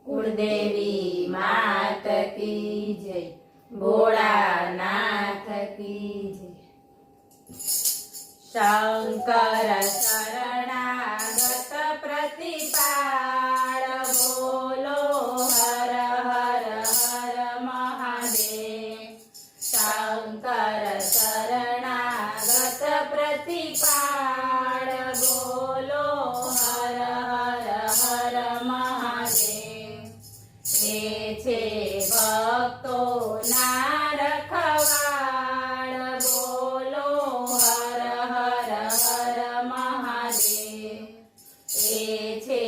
कुलदेवी मात की जय, भोळानाथ की जय। शंकर शरणागत प्रतिपाल, बोलो हर हर हर महादेव। शंकर शरणागत प्रतिपाल, बोलो हर हर हर महादेव। એ છે ભક્તોના રખવાળ, બોલો હર હર હર મહાદેવ। એ છે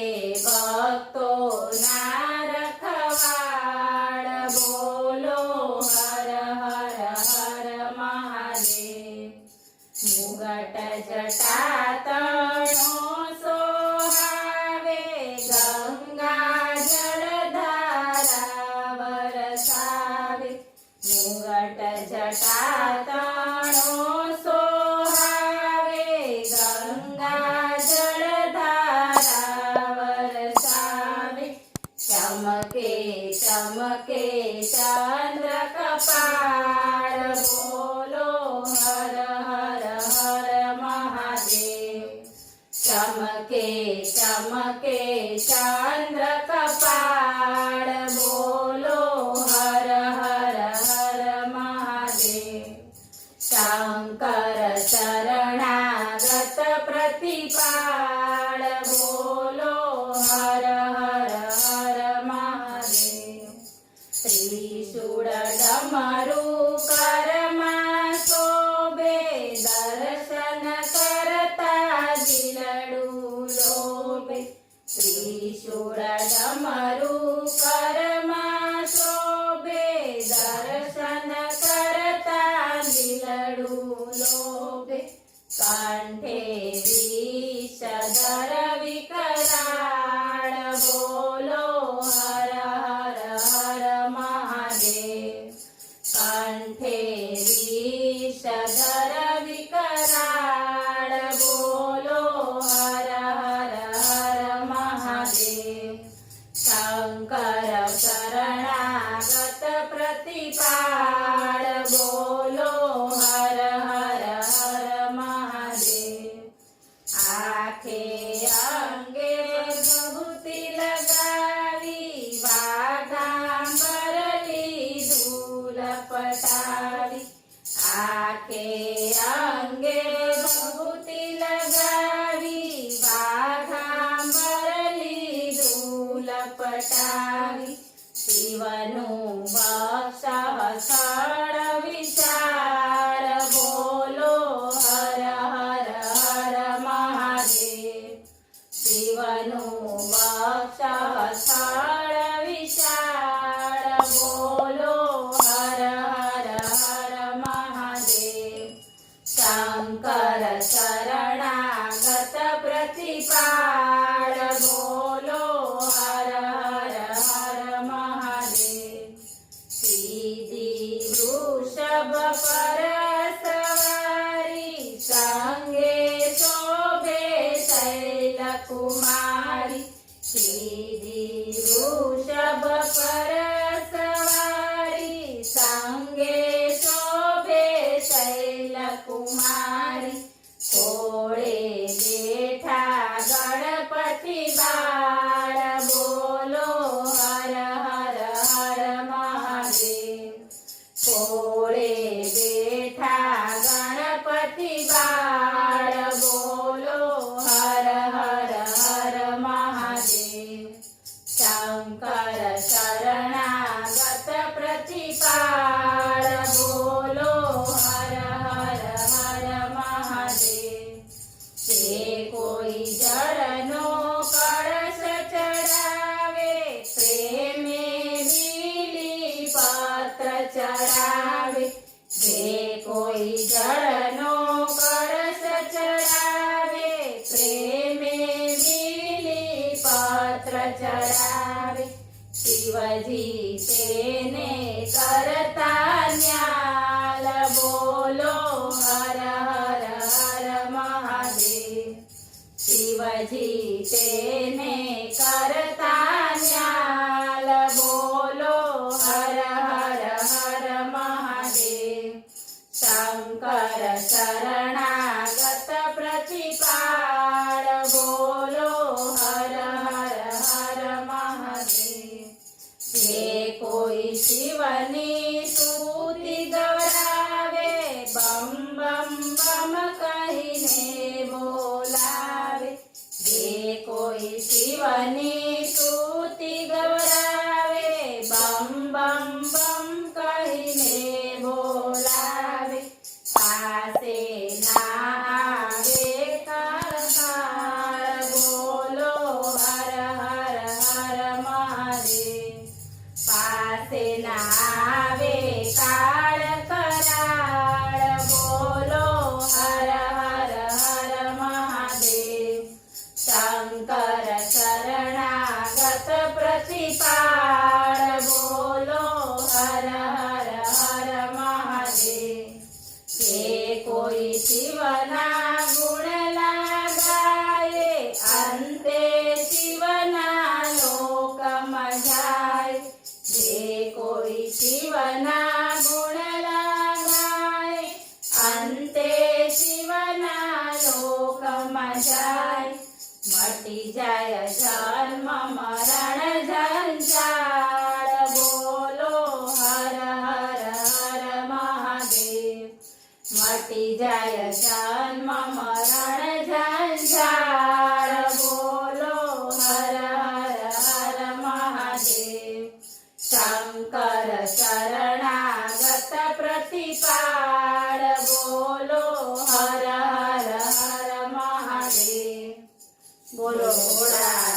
ભક્તોના રખવાળ, બોલો હર હર હર મહાદેવ। મુગટ જટા તણો સોહાવે, ગંગા જળધારા વરસાવે। મુગટ જટા તણો સોહાવે, ગંગા જળધારા વરસાવે। ચમકે ચમકે ચંદ્ર કપાળ, બોલો હર હર હર મહાદેવ। ચમકે ચમકે ચંદ્ર કપાળ, બોલો હર હર હર મહાદેવ। શંકર શરણાગત પ્રતિપાળ, બોલો હર હર હર મહાદેવ। ત્રિશૂળ ડમરું કરમાં શોભે, દર્શન કરતા દિલડું લોભે। ત્રિશૂળ ડમરું કરમાં શોભે, દર્શન કરતા દિલડું લોભે। કંઠે વિષધર વિકરાળ, બોલો હર હર હર મહાદેવ। કંઠે વિષધર વિકરાળ, બોલો હર હર હર મહાદેવ। શંકર શરણાગત પ્રતિપાળ, બોલો હર હર હર મહાદેવ। આખે અંગે વિભૂતિ લગાવી, વાઘાંબર લીધું લપટાવી। આખે અંગે વિભૂતિ લગાવી, વાઘાંબર લીધું લપટાવી। શિવનું વક્ષ હળ વિશાળ, બોલો હર હર હર મહાદેવ। શિવનું વક્ષ હળ વિશાળ, બોલો હર હર હર મહાદેવ। શંકર શરણાગત પ્રતિપાળ, બોલો હર હર હર મહાદેવ। સીધી વૃષભ પર સવારી, સંગે શોભે શૈલકુમારી। સીધી વૃષભ પર સવારી, સંગે શોભે શૈલકુમારી। ખોળે બેઠા ગણપતિ બાળ, બોલો હર હર હર મહાદેવ। ખોળે બેઠા ગણપતિ બાળ, બોલો હર હર હર મહાદેવ। શંકર શરણાગત પ્રતિપાળ, બોલો હર હર હર મહાદેવ। જે કોઈ જળનો કળશ ચડાવે, પ્રેમે બીલી પત્ર ચડાવે। જે કોઈ જળનો કળશ ચડાવે, પ્રેમે બીલી પત્ર ચડાવે। શિવજી તેને કરતા ન્યાલ, બોલો હર હર હર મહાદેવ। શિવજી તેને કરતા ન્યાલ, જાય મટી જાય જન્મ મરણ જંજાળ બોલો હર હર હર મહાદેવ મટી જાય જન્મ મરણ જંજાળ બોલો હર હર હર મહાદેવ શંકર શરણાગત પ્રતિપાળ બોલો હર હર હર મહાદેવ બોલો ભોળા